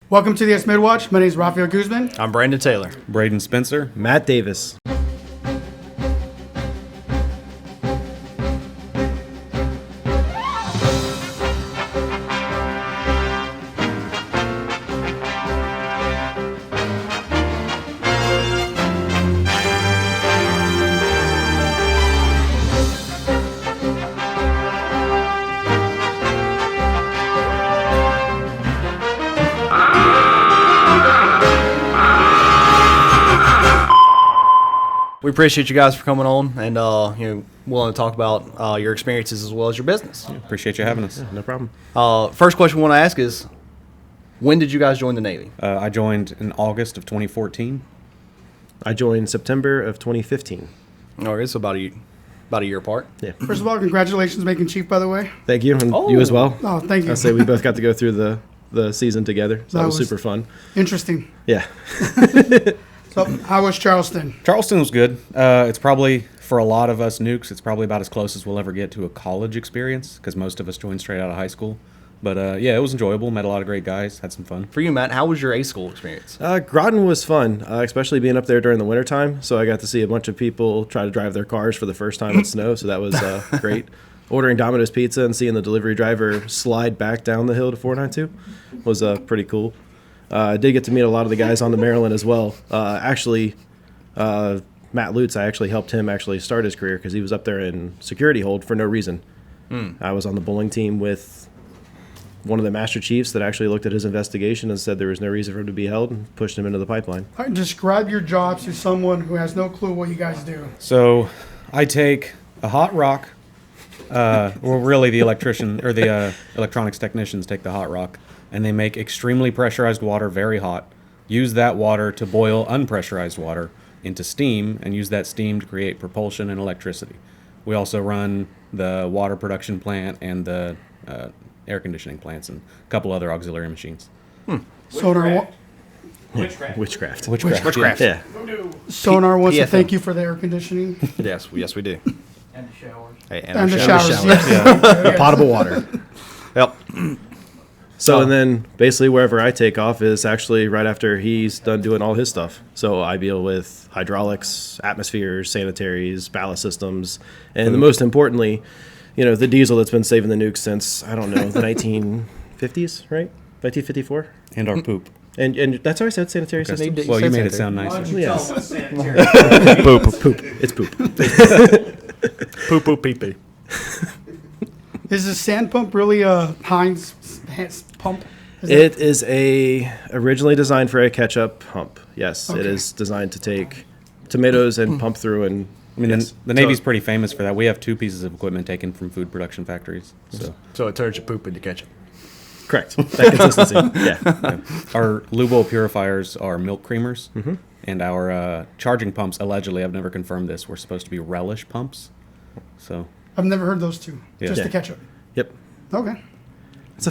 Welcome to the US MIDWATCH. My name is Rafael Guzman. I'm Brandon Taylor. Braden Spencer. Matt Davis. We appreciate you guys for coming on and willing to talk about your experiences as well as your business. Appreciate you having us. No problem. First question we want to ask is, when did you guys join the Navy? I joined in August of 2014. I joined September of 2015. Okay, so about a year apart. Yeah. First of all, congratulations making Chief, by the way. Thank you, and you as well. Oh, thank you. I say we both got to go through the season together, so that was super fun. Interesting. Yeah. So, how was Charleston? Charleston was good. It's probably, for a lot of us nukes, it's probably about as close as we'll ever get to a college experience, because most of us joined straight out of high school. But yeah, it was enjoyable. Met a lot of great guys. Had some fun. For you, Matt, how was your A school experience? Groton was fun, especially being up there during the wintertime. So I got to see a bunch of people try to drive their cars for the first time in snow, so that was great. Ordering Domino's Pizza and seeing the delivery driver slide back down the hill to 492 was pretty cool. I did get to meet a lot of the guys on the Maryland as well. Actually, Matt Lutz, I actually helped him start his career because he was up there in security hold for no reason. I was on the bowling team with one of the Master Chiefs that actually looked at his investigation and said there was no reason for him to be held and pushed him into the pipeline. All right, describe your jobs to someone who has no clue what you guys do. So I take a hot rock. Well, really the electrician or the electronics technicians take the hot rock, and they make extremely pressurized water very hot, use that water to boil unpressurized water into steam, and use that steam to create propulsion and electricity. We also run the water production plant and the air conditioning plants and a couple other auxiliary machines. Sonar, Witchcraft. Yeah. Sonar wants to PFM. thank you for the air conditioning. Yes, we do. And the showers. Hey, And the our showers. The potable water. Yep. So, and then basically wherever I take off is actually right after he's done doing all his stuff. So I deal with hydraulics, atmospheres, sanitaries, ballast systems, and the most importantly, the diesel that's been saving the nukes since, I don't know, the 1950s, right? 1954? And our poop. And that's how I said sanitary Okay. systems. You Well, you said made it sanitary. sound nicer. Yes. Poop. It's poop. Poo poo pee pee. Is the sand pump really a Heinz pump? It is originally designed for a ketchup pump. Yes, Okay. it is designed to take tomatoes and pump through and. I mean, yes. the Navy's pretty famous for that. We have 2 pieces of equipment taken from food production factories. So It turns your poop into ketchup. Correct. That consistency. Yeah. our lube oil purifiers are milk creamers, and our charging pumps, allegedly, I've never confirmed this, were supposed to be relish pumps. So I've never heard those two. Yeah. Just Yeah. the ketchup. Yep. Okay. That's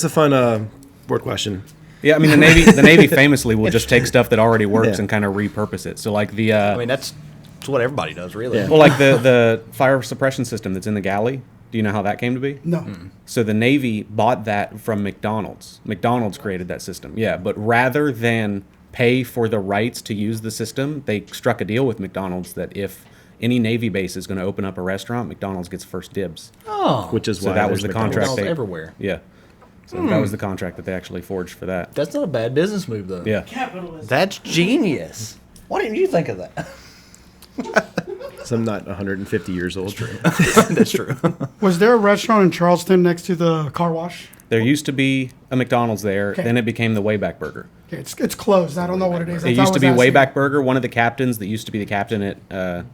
a fun board question. yeah, I mean the Navy famously will just take stuff that already works Yeah. and kind of repurpose it. So like the I mean, that's what everybody does, really. Yeah. well, like the fire suppression system that's in the galley. Do you know how that came to be? No. So the Navy bought that from McDonald's. McDonald's created that system. Yeah, but rather than pay for the rights to use the system, they struck a deal with McDonald's that if any Navy base is going to open up a restaurant, McDonald's gets first dibs. Oh, Which is So why that was there's the McDonald's. contract. everywhere. Yeah. So that was the contract that they actually forged for that. That's not a bad business move, though. Yeah. Capitalism. That's genius. Why didn't you think of that? So I'm not 150 years old. That's true. Was there a restaurant in Charleston next to the car wash? There used to be a McDonald's there, Okay. then it became the Wayback Burger. Okay, it's closed. I don't know what it is. It used to be Wayback Burger. One of the captains that used to be the captain at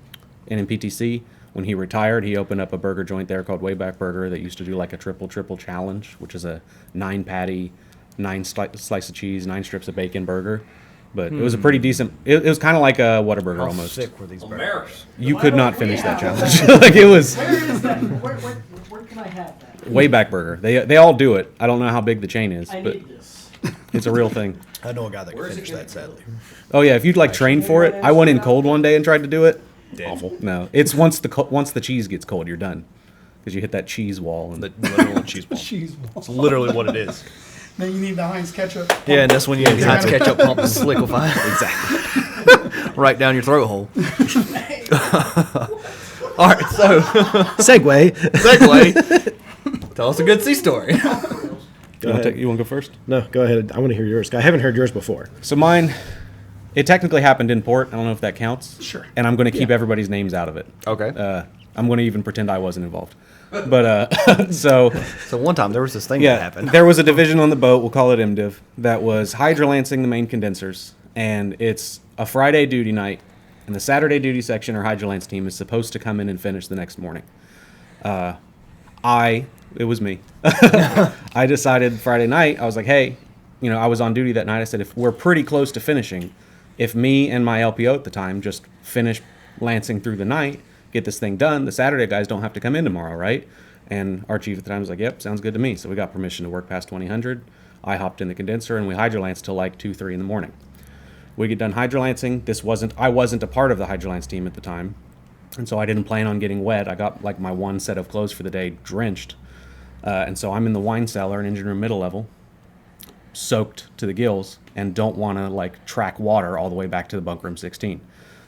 NMPTC, when he retired, he opened up a burger joint there called Wayback Burger that used to do like a triple challenge, which is a 9-patty, 9 slice of cheese, 9 strips of bacon burger. But it was a pretty decent. It was kind of like a Whataburger How almost. sick were these burgers? You could not finish that challenge. Like it was Where is that? Where can I have that? Wayback Burger. They all do it. I don't know how big the chain is, I but need this. it's a real thing. I know a guy that can finish that, sadly. Oh yeah, if you'd like train for it, I went in cold one day and tried to do it. Awful. No, it's once the cheese gets cold, you're done, because you hit that cheese wall. And The literal cheese ball. Cheese. It's literally what it is. Then you need the Heinz ketchup. Yeah, and that's when you Yeah. Heinz ketchup pump is liquefy. Exactly. Right down your throat hole. All right, so Segue. segue. Tell us a good sea story. You want to go first? No, go ahead. I want to hear yours. I haven't heard yours before. So mine, it technically happened in port. I don't know if that counts. Sure. And I'm going to keep everybody's names out of it. Okay. I'm going to even pretend I wasn't involved. But so So one time there was this thing that yeah, happened. there was a division on the boat. We'll call it MDiv that was hydrolancing the main condensers, and it's a Friday duty night, and the Saturday duty section or hydrolance team is supposed to come in and finish the next morning. It was me. I decided Friday night, I was like, hey, I was on duty that night. I said, if we're pretty close to finishing, if me and my LPO at the time just finish lancing through the night, get this thing done, the Saturday guys don't have to come in tomorrow, right? And our chief at the time was like, yep, sounds good to me. So we got permission to work past 2000. I hopped in the condenser and we hydrolanced till like 2, 3 in the morning. We get done hydrolancing. I wasn't a part of the hydrolance team at the time. And so I didn't plan on getting wet. I got like my one set of clothes for the day drenched. And so I'm in the wine cellar in engine room middle level, soaked to the gills, and don't want to like track water all the way back to the bunk room 16.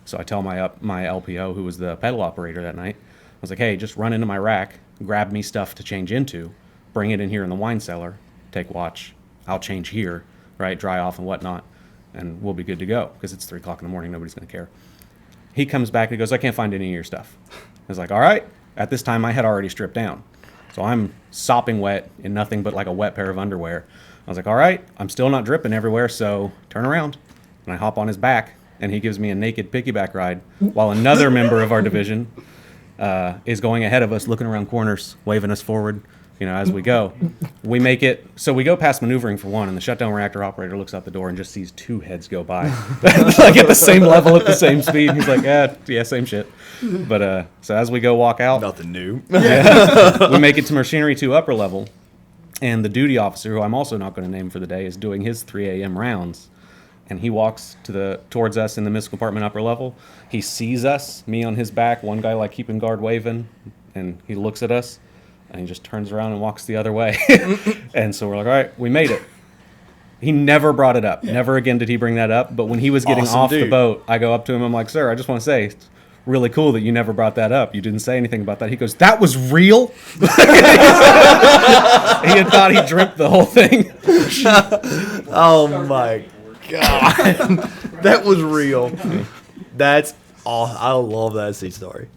So I tell my LPO, who was the pedal operator that night, I was like, hey, just run into my rack, grab me stuff to change into, bring it in here in the wine cellar, take watch, I'll change here, right, dry off and whatnot, and we'll be good to go, because it's 3 o'clock in the morning, nobody's going to care. He comes back and he goes, I can't find any of your stuff. I was like, all right. At this time, I had already stripped down. So I'm sopping wet in nothing but like a wet pair of underwear. I was like, all right, I'm still not dripping everywhere, so turn around. And I hop on his back, and he gives me a naked piggyback ride, while another member of our division is going ahead of us, looking around corners, waving us forward, as we go. We make it, so we go past maneuvering for one, and the shutdown reactor operator looks out the door and just sees 2 heads go by, like at the same level, at the same speed. He's like, yeah, same shit. But so as we go walk out, Nothing new. we make it to machinery 2 upper level, and the duty officer, who I'm also not going to name for the day, is doing his 3 a.m. rounds. And he walks towards us in the missile compartment upper level. He sees us, me on his back, one guy like keeping guard waving, and he looks at us, and he just turns around and walks the other way. And so we're like, all right, we made it. He never brought it up. Never again did he bring that up. But when he was getting Awesome off the dude. boat, I go up to him, I'm like, sir, I just want to say, it's really cool that you never brought that up. You didn't say anything about that. He goes, that was real? He had thought he dripped the whole thing. Oh my God. That was real. That's awesome. I love that sea story.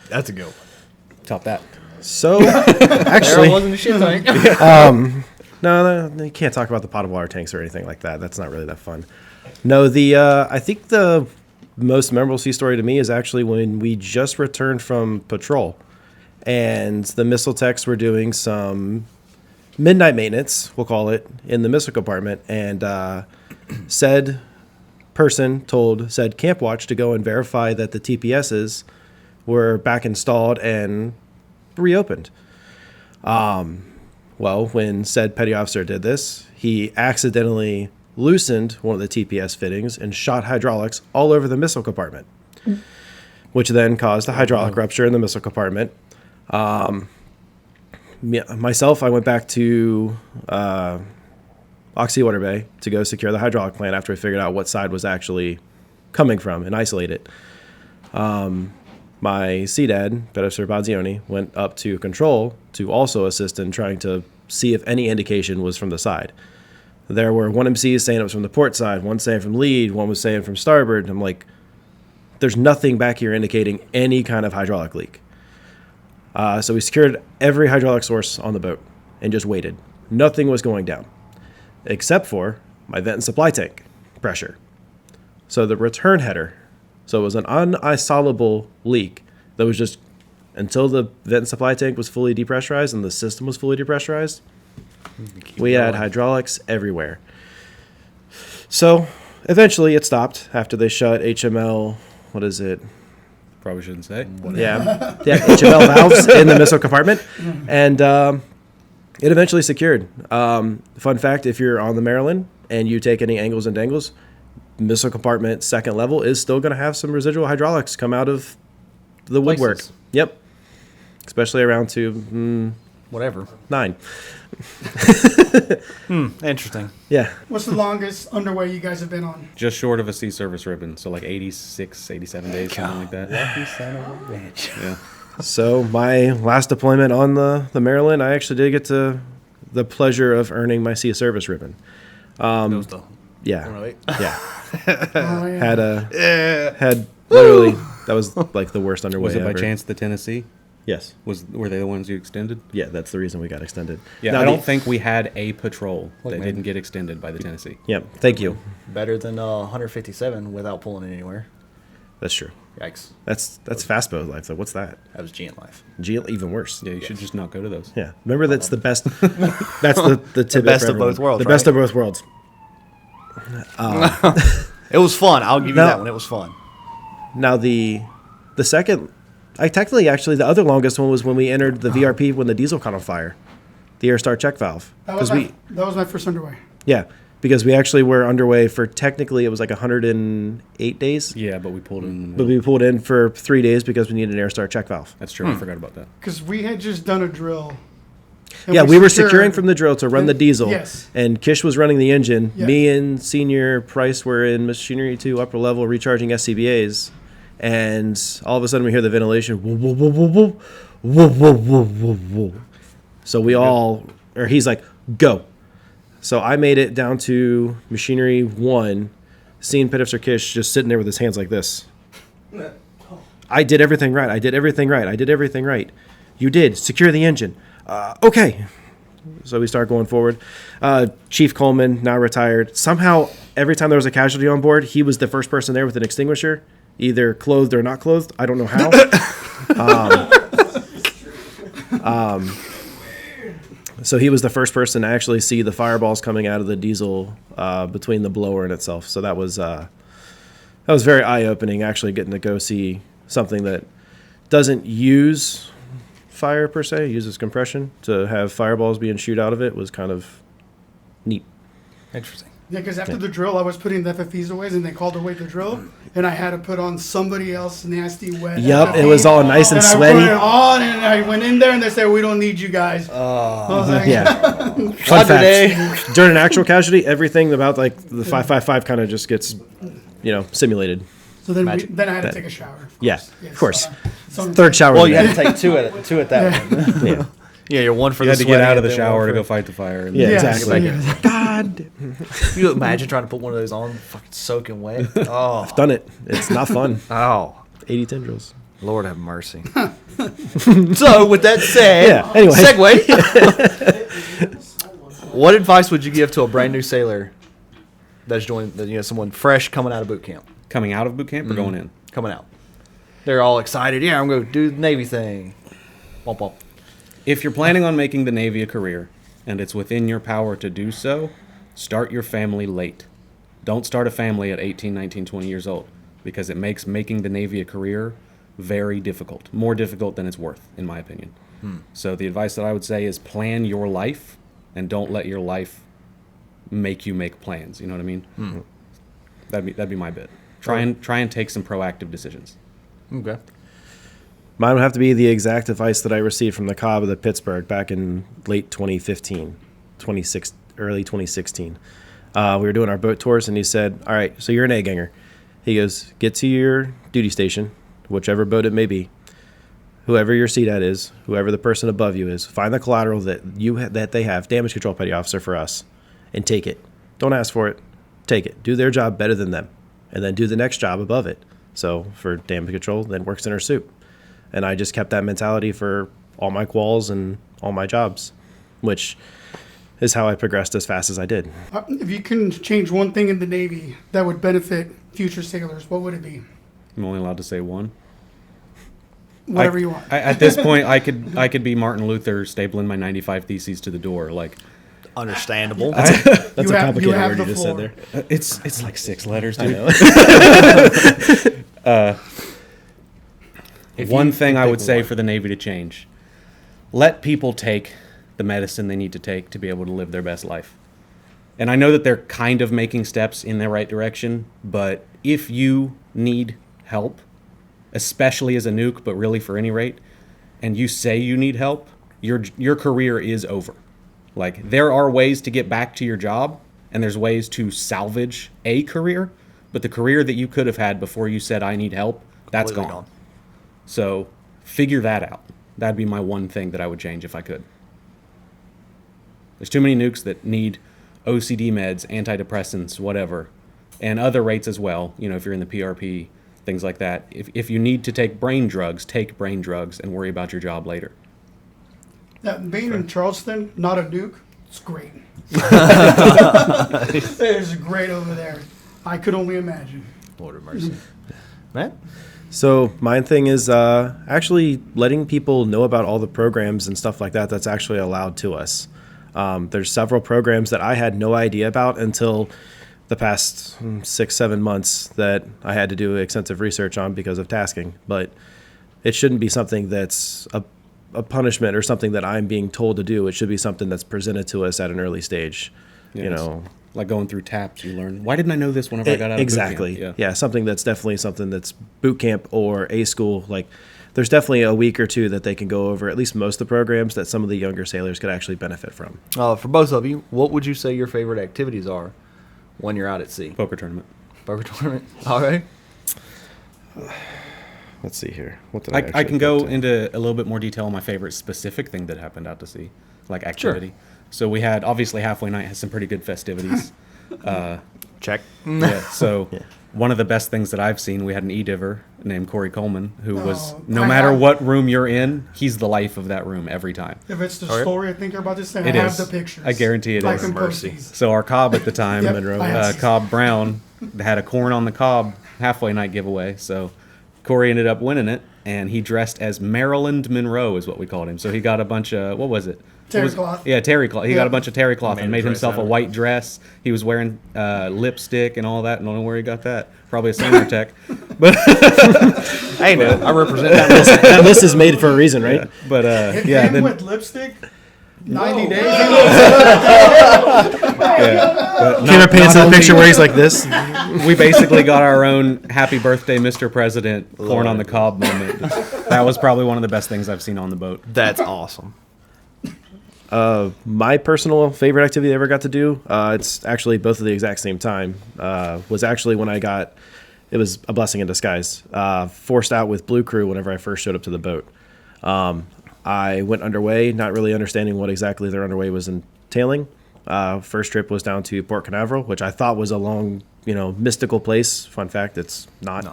That's a good one. Top that. So, There actually, wasn't a shit tank. no, you can't talk about the potted water tanks or anything like that. That's not really that fun. No, I think the most memorable sea story to me is actually when we just returned from patrol, and the missile techs were doing some midnight maintenance, we'll call it, in the missile compartment, and said person told said camp watch to go and verify that the TPSs were back installed and reopened. Well, when said petty officer did this, he accidentally loosened one of the TPS fittings and shot hydraulics all over the missile compartment, which then caused a hydraulic rupture in the missile compartment. Myself, I went back to Oxy Water Bay to go secure the hydraulic plant after we figured out what side was actually coming from and isolate it. My CDAD, Professor Bazzioni, went up to control to also assist in trying to see if any indication was from the side. There were one MC saying it was from the port side, one saying from lead, one was saying from starboard. I'm like, there's nothing back here indicating any kind of hydraulic leak. So we secured every hydraulic source on the boat and just waited. Nothing was going down, except for my vent and supply tank pressure. So the return header, so it was an unisolable leak that was just, until the vent and supply tank was fully depressurized and the system was fully depressurized, we had hydraulics everywhere. So eventually it stopped after they shut HML, what is it? Probably shouldn't say. Yeah, HML valves in the missile compartment. And it eventually secured. Fun fact, if you're on the Maryland and you take any angles and dangles, missile compartment second level is still going to have some residual hydraulics come out of the woodwork. Places. Yep. Especially around to whatever. 9. Interesting. Yeah. What's the longest underway you guys have been on? Just short of a sea service ribbon, so like 86, 87 days, something like that. Lucky son of a bitch. Yeah. So my last deployment on the Maryland, I actually did get to the pleasure of earning my sea service ribbon. It was the Yeah. 108. Yeah. Oh, yeah. Had literally, that was like the worst underway Was it by ever. chance the Tennessee? Yes. Were they the ones you extended? Yeah, that's the reason we got extended. Yeah, Now I don't the- think we had a patrol Look, that man. didn't get extended by the Tennessee. Yeah, thank you. Better than 157 without pulling it anywhere. That's true. Yikes. That's fast boat life though. What's that? That was GN life. Even worse. Yeah, you should just not go to those. Yeah. Remember, that's the best. That's the tidbit best for of both everyone. worlds, The best right? of both worlds. It was fun. I'll give you No. that one. It was fun. Now the second, actually the other longest one was when we entered the VRP when the diesel caught on fire, the air start check valve. That was, 'Cause that was my first underway. yeah, because we actually were underway for technically it was like 108 days, Yeah, but we pulled in. the but middle. we pulled in for 3 days because we needed an air start check valve. That's true. I forgot about that. Because we had just done a drill. and Yeah, we were secured- securing from the drill to run the diesel. Yes. And Kish was running the engine. Yeah. Me and Senior Price were in Machinery 2 upper level recharging SCBAs. And all of a sudden we hear the ventilation. Whoa, whoa, whoa, whoa, whoa, whoa, whoa, whoa, whoa, whoa. So we all, or he's like, go. So I made it down to Machinery 1, seeing Pit Officer Kish just sitting there with his hands like this. I did everything right. I did everything right. I did everything right. You did. Secure the engine. Okay. So we start going forward. Chief Coleman, now retired. Somehow, every time there was a casualty on board, he was the first person there with an extinguisher, either clothed or not clothed. I don't know how. So he was the first person to actually see the fireballs coming out of the diesel between the blower and itself. So that was very eye-opening, actually getting to go see something that doesn't use fire per se, uses compression. To have fireballs being shoot out of it was kind of neat. Interesting. Yeah, because after the drill, I was putting the FFEs away, and they called away the drill, and I had to put on somebody else nasty wet. Yup, it FFE. was all nice and I sweaty. put it on, and I went in there, and they said, "We don't need you guys." I was like, Yeah. Fun fact. During an actual casualty, everything about like the 555 kind of just gets, simulated. So then, Magic. then I had to take a shower. Yeah, Yes. of course. So- Third shower. Well, of you the had to take two at that one. day. Yeah, you're one for You the had to get sweaty out of the and then one shower to for- go fight the fire. And Yeah, Yes, exactly. yes. God, You imagine trying to put one of those on, fucking soaking wet. Oh, done it. It's not fun. oh, 80 tendrils. Lord have mercy. So, with that said, Yeah, anyway. segue. What advice would you give to a brand new sailor that's joining, someone fresh coming out of boot camp, Coming out of boot camp or going in? coming out? They're all excited. Yeah, I'm going to do the Navy thing. Womp womp. If you're planning on making the Navy a career, and it's within your power to do so, start your family late. Don't start a family at 18, 19, 20 years old, because it makes making the Navy a career very difficult. More difficult than it's worth, in my opinion. So the advice that I would say is plan your life, and don't let your life make you make plans. You know what I mean? That'd be my bit. Try and take some proactive decisions. Okay. Mine would have to be the exact advice that I received from the Cobb of the Pittsburgh back in late 2015, early 2016. We were doing our boat tours, and he said, all right, so you're an egg hanger. He goes, get to your duty station, whichever boat it may be, whoever your seat at is, whoever the person above you is, find the collateral that they have, damage control petty officer for us, and take it. Don't ask for it. Take it. Do their job better than them, and then do the next job above it. So for damage control, then work center soup. And I just kept that mentality for all my quals and all my jobs, which is how I progressed as fast as I did. If you can change one thing in the Navy that would benefit future sailors, what would it be? I'm only allowed to say one. Whatever you want. At this point, I could be Martin Luther stapling my 95 theses to the door. Like, Understandable. That's You a have- you complicated have word you the just said floor. there. it's like 6 letters, dude. One thing I would say for the Navy to change: let people take the medicine they need to take to be able to live their best life. And I know that they're kind of making steps in the right direction, but if you need help, especially as a nuke, but really for any rate, and you say you need help, your career is over. Like, there are ways to get back to your job, and there's ways to salvage a career, but the career that you could have had before you said, I need help, that's Completely gone. So figure that out. That'd be my one thing that I would change if I could. There's too many nukes that need OCD meds, antidepressants, whatever, and other rates as well. You know, if you're in the PRP, things like that. If you need to take brain drugs and worry about your job later. Being in Charleston, not a nuke, it's great. It's great over there. I could only imagine. Lord of mercy. Matt? So my thing is actually letting people know about all the programs and stuff like that that's actually allowed to us. There's several programs that I had no idea about until the past 6-7 months that I had to do extensive research on because of tasking. But it shouldn't be something that's a punishment or something that I'm being told to do. It should be something that's presented to us at an early stage. Yeah, you know, like going through TAPS, you learn, why didn't I know this whenever I got out of exactly. boot camp? Yeah, something that's definitely something that's boot camp or A school. Like, there's definitely a week or two that they can go over at least most of the programs that some of the younger sailors could actually benefit from. For both of you, what would you say your favorite activities are when you're out at sea? Poker tournament. Poker tournament. All right. Let's see here. What did I actually can go put to? into a little bit more detail on my favorite specific thing that happened out to sea, like activity. So we had, obviously, Halfway Night has some pretty good festivities. Check. Yeah, so one of the best things that I've seen, we had an E-diver named Corey Coleman, who was, no matter what room you're in, he's the life of that room every time. If it's the Okay. story I think you're about to say, It I have is. the pictures. I guarantee it Like is. in Mercy. Posties. So our Cobb at the time, Yep, Monroe, I have seen. Cobb Brown, had a corn on the cob Halfway Night giveaway. So Corey ended up winning it, and he dressed as Maryland Monroe is what we called him. So he got a bunch of, what was it? Terry What was- cloth. Yeah, terry cloth. He got Yeah. a bunch of terry cloth and Made a made dress himself out a of it. white dress. He was wearing lipstick and all that. I don't know where he got that. Probably a Sailor Tech. But Hey, man, I represent that. That list is made for a reason, right? but yeah, Him then with lipstick, 90 days. Camera pans in the picture where he's like this. we basically got our own "Happy Birthday, Mr. President" corn on the cob moment. That was probably one of the best things I've seen on the boat. That's awesome. My personal favorite activity I ever got to do, it's actually both at the exact same time, was actually when it was a blessing in disguise, forced out with Blue Crew whenever I first showed up to the boat. I went underway, not really understanding what exactly their underway was entailing. First trip was down to Port Canaveral, which I thought was a long, mystical place. Fun fact, it's not.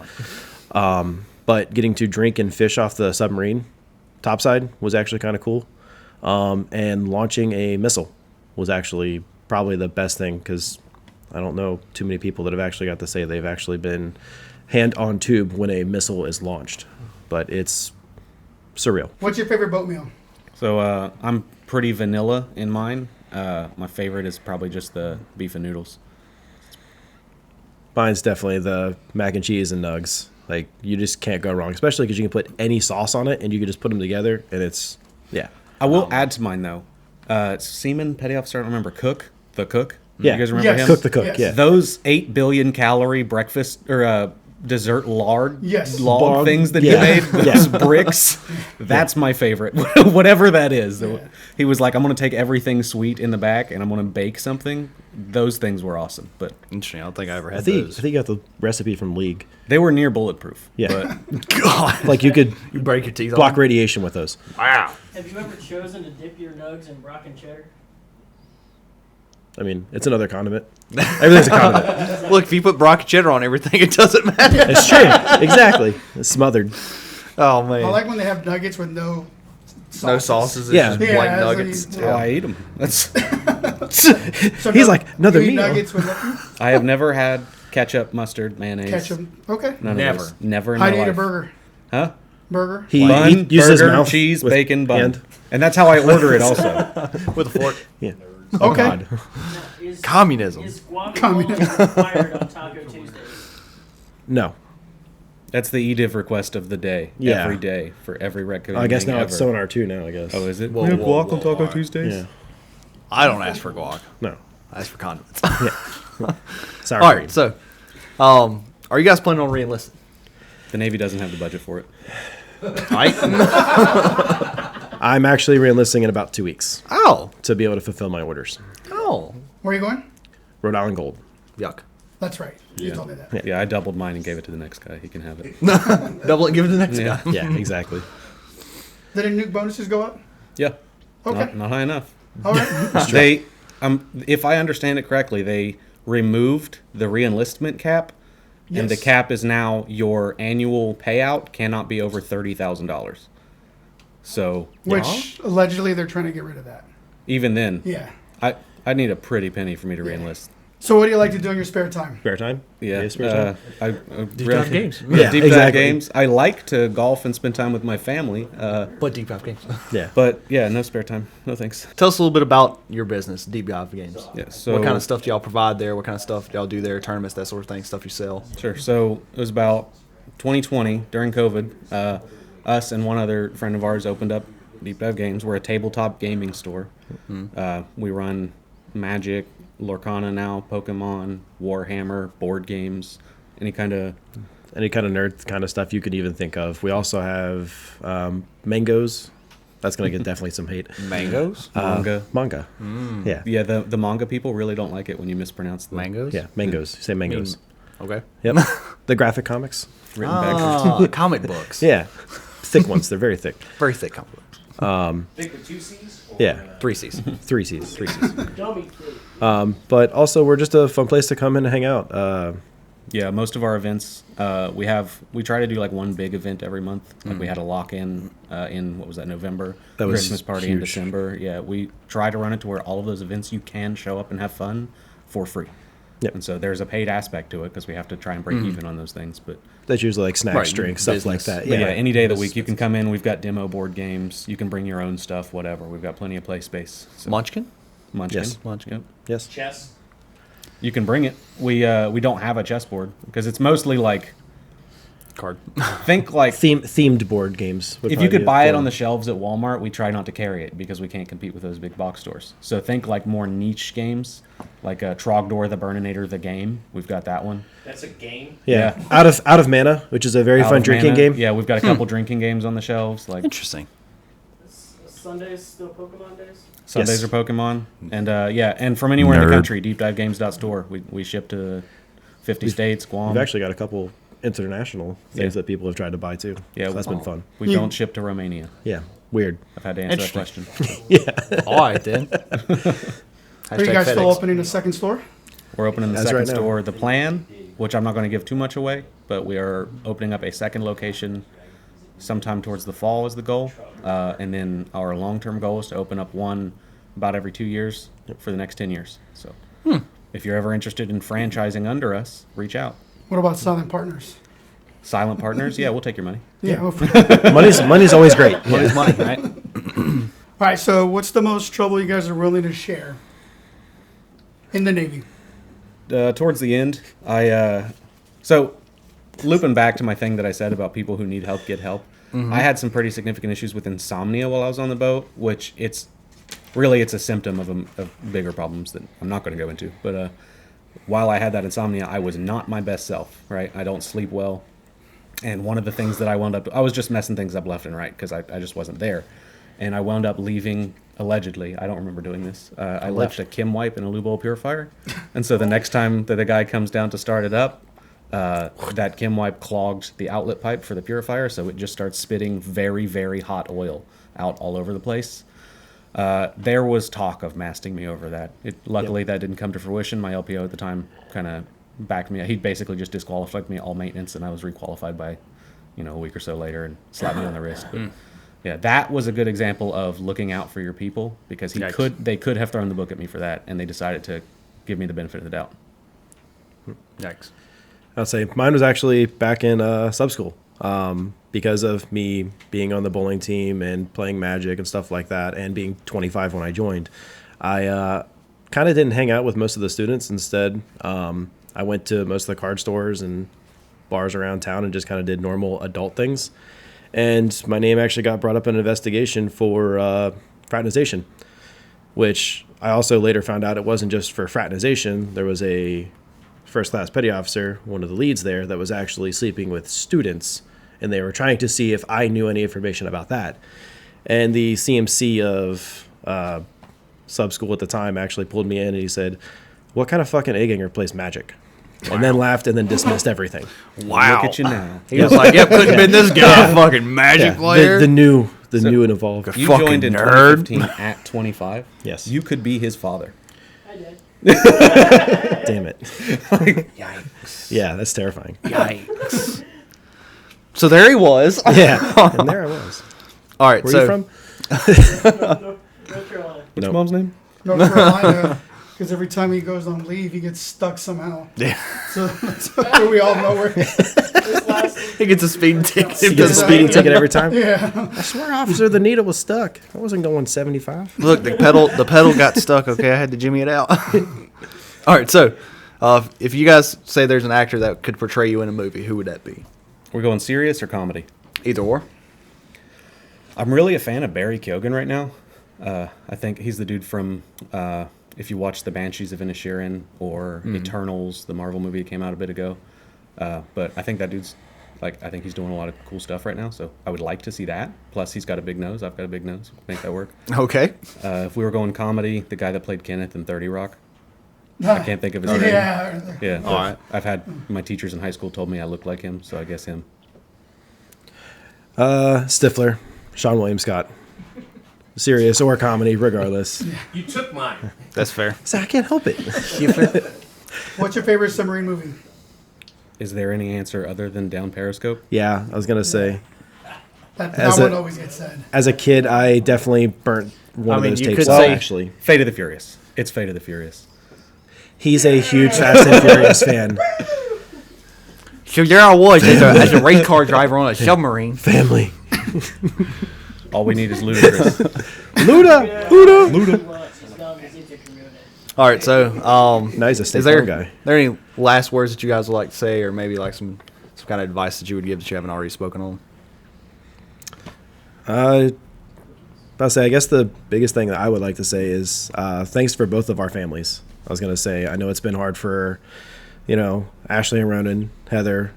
No. But getting to drink and fish off the submarine topside was actually kind of cool. And launching a missile was actually probably the best thing, because I don't know too many people that have actually got to say they've actually been hand on tube when a missile is launched. But it's surreal. What's your favorite boat meal? So I'm pretty vanilla in mine. My favorite is probably just the beef and noodles. Mine's definitely the mac and cheese and nugs. Like, you just can't go wrong, especially because you can put any sauce on it and you can just put them together, and it's, yeah. I will add to mine though. Seaman Petty Officer, I don't remember the cook. Yeah. You guys remember Yes. him? Cook the cook, Yes. yeah. Those 8 billion calorie breakfast or dessert lard Yes. log Log, things that yeah. he made, those bricks. That's my favorite. Whatever that is. Yeah. He was like, I'm going to take everything sweet in the back and I'm going to bake something. Those things were awesome, but Interesting. I don't think I ever I had think those. you got the recipe from League. they were near bulletproof. Yeah. But God. Like, you could You break your teeth block on radiation with those. Wow. Have you ever chosen to dip your nugs in Brock and cheddar? I mean, it's another condiment. Everything's a condiment. Look, if you put Brock cheddar on everything, it doesn't matter. It's true. Exactly. It's smothered. Oh, man. I like when they have nuggets with no sauces. No sauces. It's Yeah. just Yeah, blank that's what nuggets. you- oh, I eat them. That's So He's like, another you eat meal. nuggets with nothing? I have never had ketchup, mustard, mayonnaise. Ketchup. Okay. None Never. of those. Never in How my do you eat a life. burger? Huh? Burger? He Bun, uses his burger, mouth cheese, with bacon, bun. hand. And that's how I order it also. With a fork. Yeah. Okay. God. Now, is, Communism. Is guacamole Communism. required on Taco Tuesdays? No. That's the EDIV request of the day. Yeah. Every day for every record. I guess now it's sonar too now, I guess. Oh, is it? Whoa, We have whoa, guac on whoa, Taco all right. Tuesdays? Yeah. I don't ask for guac. No. I ask for condiments. Sorry. All right. So, are you guys planning on re-enlisting? The Navy doesn't have the budget for it. Right. I'm actually re-enlisting in about 2 weeks Oh. to be able to fulfill my orders. Oh. Where are you going? Rhode Island Gold. Yuck. That's right. You told me that. Yeah, I doubled mine and gave it to the next guy. He can have it. Double it, give it to the next Yeah. guy. Yeah, exactly. Did the nuke bonuses go up? Yeah. Okay. Not high enough. All right. They, if I understand it correctly, they removed the re-enlistment cap, and the Yes. cap is now your annual payout cannot be over $30,000. So Which allegedly they're trying to get rid of that. even then, Yeah. I need a pretty penny for me to re-enlist. So what do you like to do in your spare time? Spare time? Yeah, spare time. Deep dive games. Yeah, deep dive exactly. games. I like to golf and spend time with my family, But deep dive games. Yeah. but yeah, no spare time. No thanks. Tell us a little bit about your business, Deep Dive Games. Yeah, so What kind of stuff do y'all provide there? What kind of stuff do y'all do there? Tournaments, that sort of thing, stuff you sell. Sure. So it was about 2020 during COVID. Us and one other friend of ours opened up Deep Dive Games. We're a tabletop gaming store. We run Magic, Lorcana now, Pokemon, Warhammer, board games, any kind of. Any kind of nerd kind of stuff you could even think of. We also have mangoes. That's going to get definitely some hate. Mangoes? Manga. Manga. Yeah. Yeah, the manga people really don't like it when you mispronounce the Mangoes? Yeah, mangoes. Say mangoes. Okay. Yep. The graphic comics. written backwards. Ah, comic books. Yeah. Thick ones. They're very thick. Very thick comic books. Think with 2 C's? Yeah. 3 C's. 3 C's. 3 C's. Dummy fruit. But also, we're just a fun place to come in and hang out. Yeah, most of our events, we try to do like one big event every month. Like we had a lock-in in, what was that, November? That was Christmas party in huge. December. Yeah, we try to run it to where all of those events you can show up and have fun for free. Yep. And so there's a paid aspect to it because we have to try and break even on those things. But That's usually like snacks, Right, drinks, stuff like business. that. yeah, any day of the week you can come in. We've got demo board games. You can bring your own stuff, whatever. We've got plenty of play space. So, Munchkin? Munchkin. Yes. Munchkin. Yep. Yes. Chess. You can bring it. We don't have a chessboard because it's mostly like Card. think like Themed board games. would if you probably could be buy it fun. on the shelves at Walmart, we try not to carry it because we can't compete with those big box stores. So think like more niche games, like Trogdor the Burninator the game. We've got that one. That's a game. Yeah. Yeah. Out of mana, which is a very Out fun of drinking Mana. game. Yeah, we've got a couple drinking games on the shelves. Like Interesting. Sundays still Pokemon days? Sundays Yes. are Pokemon, and and from anywhere in the Nerd. country, deepdivegames.store. We ship to 50 states, Guam. We've actually got a couple international things Yeah. that people have tried to buy too. yeah, So that's been fun. We You- don't ship to Romania. Yeah. Weird. I've had to answer that question. All right, then. Are you guys still opening a second store? We're opening the As second right now. store. The plan, which I'm not going to give too much away, but we are opening up a second location sometime towards the fall is the goal. And then our long-term goal is to open up one about every 2 years for the next 10 years. So if you're ever interested in franchising under us, reach out. What about silent partners? Silent partners, yeah, we'll take your money. Yeah. All money's always great. Money's money, right? right. So what's the most trouble you guys are willing to share in the Navy? Towards the end, so looping back to my thing that I said about people who need help get help, I had some pretty significant issues with insomnia while I was on the boat, which it's a symptom of bigger problems that I'm not going to go into. But while I had that insomnia, I was not my best self, right? I don't sleep well. And one of the things that I was just messing things up left and right because I just wasn't there. And I wound up leaving, allegedly, I don't remember doing this, I left a Kim wipe in a lube oil purifier. And so the next time that the guy comes down to start it up, that Kim wipe clogged the outlet pipe for the purifier, so it just starts spitting very, very hot oil out all over the place. There was talk of masting me over that. Luckily, that didn't come to fruition. My LPO at the time kind of backed me. He basically just disqualified me all maintenance, and I was requalified by, a week or so later and slapped me on the wrist. But, yeah, that was a good example of looking out for your people because they could have thrown the book at me for that, and they decided to give me the benefit of the doubt. Yikes. I'll say mine was actually back in sub school because of me being on the bowling team and playing Magic and stuff like that and being 25 when I joined. I kind of didn't hang out with most of the students. Instead, I went to most of the card stores and bars around town and just kind of did normal adult things. And my name actually got brought up in an investigation for fraternization, which I also later found out it wasn't just for fraternization. There was a first-class petty officer, one of the leads there, that was actually sleeping with students, and they were trying to see if I knew any information about that. And the CMC of sub school at the time actually pulled me in and he said, "What kind of fucking A-ganger plays Magic?" And then laughed and then dismissed everything. Wow. Look at you now. He was like, "Yep, couldn't have been this guy, fucking magic player." The new and evolved. You Fucking joined in nerd. 2015 at 25. Yes. You could be his father. I did. Damn it. Yikes! Yeah, that's terrifying. Yikes! So there he was. Yeah. And there I was. All right. Where so are you from? North Carolina. What's Nope. mom's name? North Carolina, because every time he goes on leave, he gets stuck somehow. Yeah. So that's why we all know where. This last He gets a speeding ticket. He gets a speeding ticket every time. Yeah. I swear, officer, the needle was stuck. I wasn't going 75. Look, the pedal got stuck. Okay, I had to jimmy it out. All right. So, if you guys say there's an actor that could portray you in a movie, who would that be? We're going serious or comedy? Either or. I'm really a fan of Barry Keoghan right now. I think he's the dude from, if you watch The Banshees of Inisherin or Eternals, the Marvel movie that came out a bit ago. But I think that dude's, I think he's doing a lot of cool stuff right now. So I would like to see that. Plus, he's got a big nose. I've got a big nose. Make that work. Okay. If we were going comedy, the guy that played Kenneth in 30 Rock. I can't think of his name. Yeah. Yeah. All right. I've had my teachers in high school told me I looked like him, so I guess him. Stifler, Sean William Scott. Serious or comedy, regardless. You took mine. That's fair. So I can't help it. What's your favorite submarine movie? Is there any answer other than Down Periscope? Yeah, I was going to say. That As one a- always gets said. As a kid, I definitely burnt one of those you tapes could off, say- actually. Fate of the Furious. It's Fate of the Furious. He's a huge Fast and Furious fan. So there I was as a race car driver on a submarine. Family. All we need is ludicrous. Luda! All right. So, Now he's a is State there Farm guy. any last words that you guys would like to say, or maybe like some kind of advice that you would give that you haven't already spoken on? I'll say, I guess the biggest thing that I would like to say is thanks for both of our families. I was going to say, I know it's been hard for, Ashley and Ronan, Heather,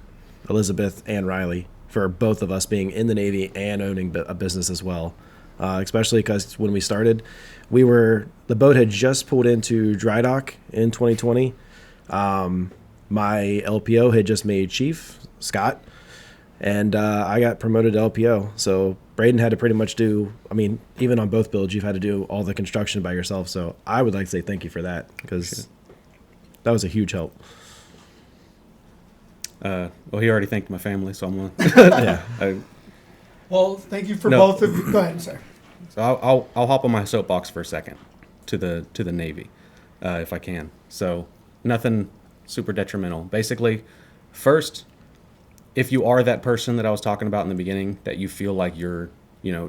Elizabeth, and Riley, for both of us being in the Navy and owning a business as well. Especially because when we started, the boat had just pulled into dry dock in 2020. My LPO had just made chief, Scott, and I got promoted to LPO. So Braden had to pretty much do, even on both builds, you've had to do all the construction by yourself. So I would like to say thank you for that, because that was a huge help. Well, he already thanked my family, so I'm Yeah. Well, thank you for No. both of you. Go ahead, sorry. So I'll hop on my soapbox for a second to the Navy, if I can. So nothing super detrimental. Basically, first, if you are that person that I was talking about in the beginning, that you feel like you're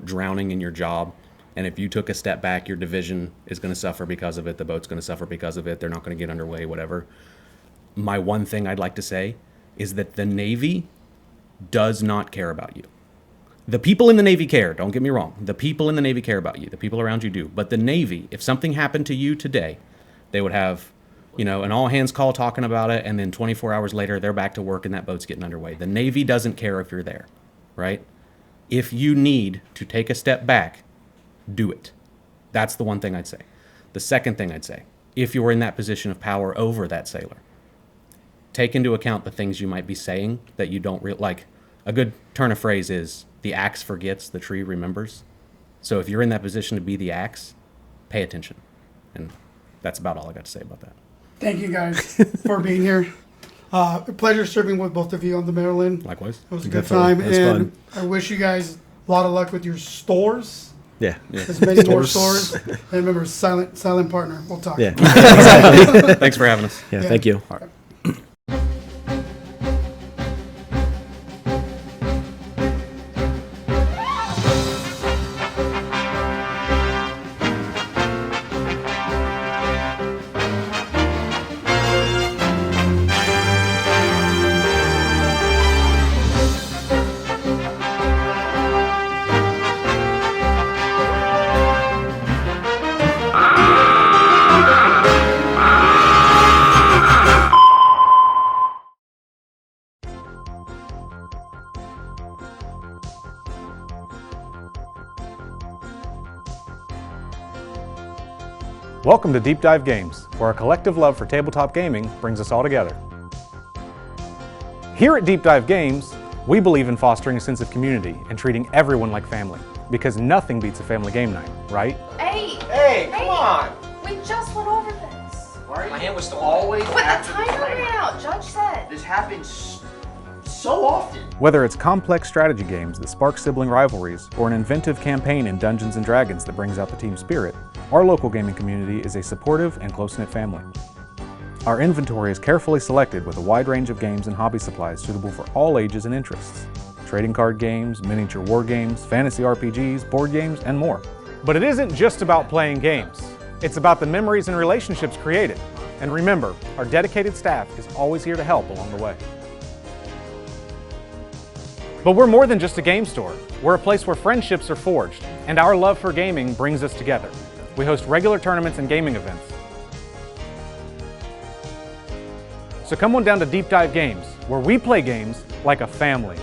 drowning in your job, and if you took a step back, your division is going to suffer because of it. The boat's going to suffer because of it. They're not going to get underway, whatever. My one thing I'd like to say is that the Navy does not care about you. The people in the Navy care, don't get me wrong. The people in the Navy care about you. The people around you do. But the Navy, if something happened to you today, they would have, an all-hands call talking about it, and then 24 hours later, they're back to work and that boat's getting underway. The Navy doesn't care if you're there, right? If you need to take a step back, do it. That's the one thing I'd say. The second thing I'd say, if you're in that position of power over that sailor, take into account the things you might be saying that you don't like. A good turn of phrase is, the axe forgets, the tree remembers. So if you're in that position to be the axe, pay attention. And that's about all I got to say about that. Thank you guys for being here. A pleasure serving with both of you on the Maryland. Likewise. It was a good Definitely. time. It was And fun. I wish you guys a lot of luck with your stores. Yeah. As many more stores. And remember, silent partner. We'll talk. Yeah. Thanks for having us. Yeah. Yeah. Thank you. Welcome to Deep Dive Games, where our collective love for tabletop gaming brings us all together. Here at Deep Dive Games, we believe in fostering a sense of community and treating everyone like family, because nothing beats a family game night, right? Hey, come on! We just went over this. My hand was still always But the after timer ran out, Judge said. This happens so often. Whether it's complex strategy games that spark sibling rivalries or an inventive campaign in Dungeons & Dragons that brings out the team spirit, our local gaming community is a supportive and close-knit family. Our inventory is carefully selected with a wide range of games and hobby supplies suitable for all ages and interests. Trading card games, miniature war games, fantasy RPGs, board games, and more. But it isn't just about playing games. It's about the memories and relationships created. And remember, our dedicated staff is always here to help along the way. But we're more than just a game store. We're a place where friendships are forged, and our love for gaming brings us together. We host regular tournaments and gaming events. So come on down to Deep Dive Games, where we play games like a family.